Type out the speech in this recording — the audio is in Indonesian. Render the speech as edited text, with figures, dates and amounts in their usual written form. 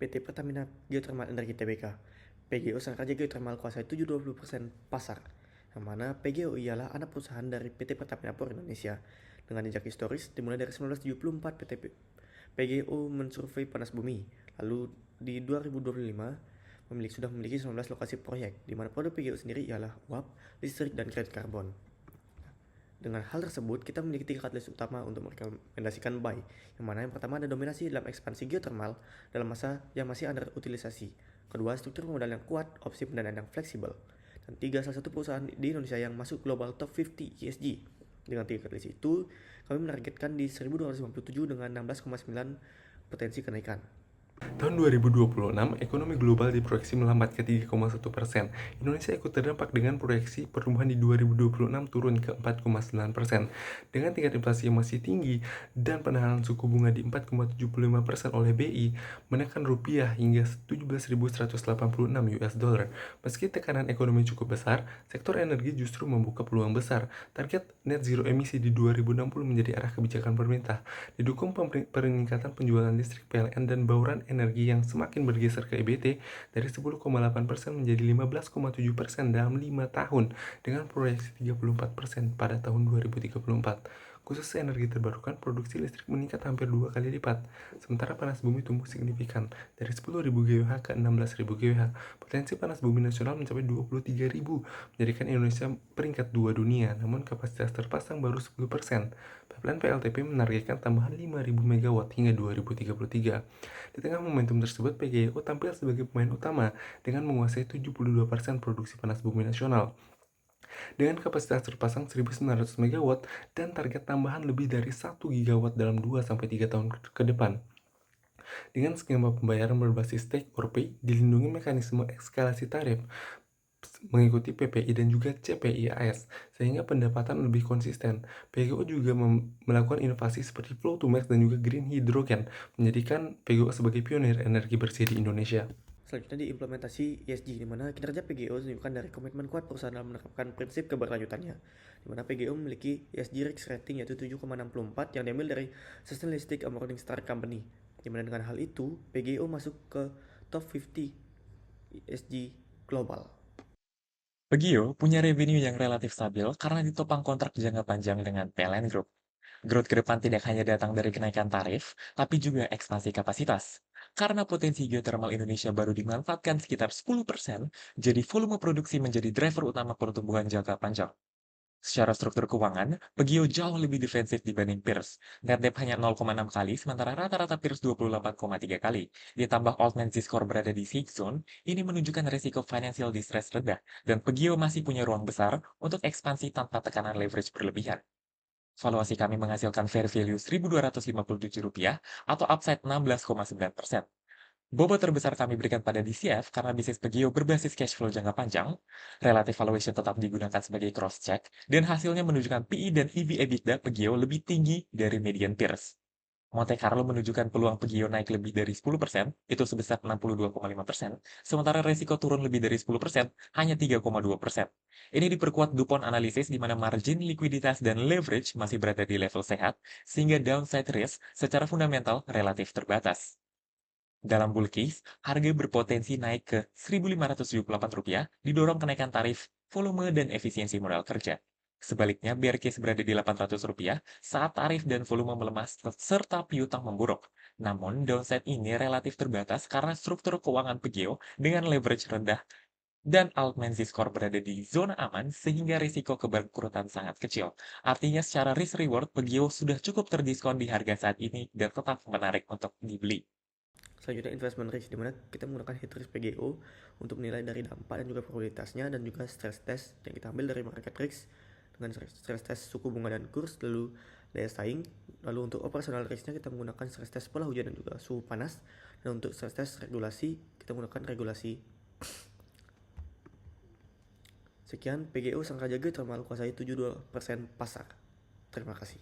PT Pertamina Geothermal Energi Tbk. PGO Sang Raja Geothermal kuasai 70% pasar, yang mana PGO ialah anak perusahaan dari PT Pertamina Power Indonesia. Dengan jejak historis dimulai dari 1974, PGO mensurvei panas bumi, lalu di 2025 sudah memiliki 19 lokasi proyek, di mana produk PGO sendiri ialah uap, listrik, dan kredit karbon. Dengan hal tersebut, kita memiliki 3 catalyst utama untuk merekomendasikan buy, yang mana yang pertama ada dominasi dalam ekspansi geothermal dalam masa yang masih underutilisasi. Kedua, struktur modal yang kuat, opsi pendanaan yang fleksibel. Dan tiga, salah satu perusahaan di Indonesia yang masuk global top 50 ESG. Dengan 3 catalyst itu, kami menargetkan di 1257 dengan 16,9 potensi kenaikan. Tahun 2026, ekonomi global diproyeksi melambat ke 3,1%. Indonesia ikut terdampak dengan proyeksi pertumbuhan di 2026 turun ke 4,9%. Dengan tingkat inflasi yang masih tinggi dan penahanan suku bunga di 4,75% oleh BI, menekan rupiah hingga 17.186 US dollar. Meski tekanan ekonomi cukup besar, sektor energi justru membuka peluang besar. Target net zero emisi di 2060 menjadi arah kebijakan pemerintah, didukung peningkatan penjualan listrik PLN dan bauran energi yang semakin bergeser ke EBT dari 10,8% menjadi 15,7% dalam 5 tahun dengan proyeksi 34% pada tahun 2034. Khusus energi terbarukan, produksi listrik meningkat hampir 2 kali lipat, sementara panas bumi tumbuh signifikan dari 10.000 GWh ke 16.000 GWh. Potensi panas bumi nasional mencapai 23.000, menjadikan Indonesia peringkat 2 dunia, namun kapasitas terpasang baru 10%. Pipeline PLTP menargetkan tambahan 5.000 MW hingga 2033. Di tengah momentum tersebut, PGO tampil sebagai pemain utama dengan menguasai 72% produksi panas bumi nasional. Dengan kapasitas terpasang 1.900 MW dan target tambahan lebih dari 1 GW dalam 2-3 tahun ke depan. Dengan skema pembayaran berbasis take or pay, dilindungi mekanisme eskalasi tarif, mengikuti PPI dan juga CPIAS, sehingga pendapatan lebih konsisten. PGO juga melakukan inovasi seperti Flow to Max dan juga Green Hydrogen, menjadikan PGO sebagai pionir energi bersih di Indonesia. Selanjutnya diimplementasi ESG, di mana kinerja PGO ditunjukkan dari komitmen kuat perusahaan dalam menerapkan prinsip keberlanjutannya, di mana PGO memiliki ESG risk rating yaitu 7,64 yang diambil dari Sustainalytics Morningstar Company, di mana dengan hal itu PGO masuk ke top 50 ESG global. Pegio punya revenue yang relatif stabil karena ditopang kontrak jangka panjang dengan PLN Group. Growth ke depan tidak hanya datang dari kenaikan tarif, tapi juga ekspansi kapasitas. Karena potensi geothermal Indonesia baru dimanfaatkan sekitar 10%, jadi volume produksi menjadi driver utama pertumbuhan jangka panjang. Secara struktur keuangan, Pegio jauh lebih defensif dibanding peers. Net debt hanya 0,6 kali, sementara rata-rata peers 28,3 kali. Ditambah Altman Score berada di safe zone, ini menunjukkan resiko financial distress rendah, dan Pegio masih punya ruang besar untuk ekspansi tanpa tekanan leverage berlebihan. Valuasi kami menghasilkan fair value Rp1.257 atau upside 16,9%. Bobot terbesar kami berikan pada DCF karena bisnis Pegio berbasis cash flow jangka panjang, relative valuation tetap digunakan sebagai cross-check, dan hasilnya menunjukkan PE dan EV/EBITDA Pegio lebih tinggi dari median peers. Monte Carlo menunjukkan peluang Pegio naik lebih dari 10%, itu sebesar 62,5%, sementara resiko turun lebih dari 10%, hanya 3,2%. Ini diperkuat DuPont Analysis di mana margin, likuiditas, dan leverage masih berada di level sehat, sehingga downside risk secara fundamental relatif terbatas. Dalam bull case, harga berpotensi naik ke Rp1.578 didorong kenaikan tarif, volume, dan efisiensi modal kerja. Sebaliknya, bear case berada di Rp800 saat tarif dan volume melemah serta piutang memburuk. Namun, downside ini relatif terbatas karena struktur keuangan Pegeo dengan leverage rendah dan Altman Score berada di zona aman sehingga risiko kebangkrutan sangat kecil. Artinya secara risk-reward, Pegeo sudah cukup terdiskon di harga saat ini dan tetap menarik untuk dibeli. Selanjutnya investment risk, di mana kita menggunakan hit risk PGO untuk menilai dari dampak dan juga probabilitasnya, dan juga stress test yang kita ambil dari market risk dengan stress test suku bunga dan kurs, lalu daya saing. Lalu untuk operasional risknya kita menggunakan stress test pola hujan dan juga suhu panas, dan untuk stress test regulasi kita menggunakan regulasi. Sekian PGO Sang Raja Geothermal kuasai 72% pasar. Terima kasih.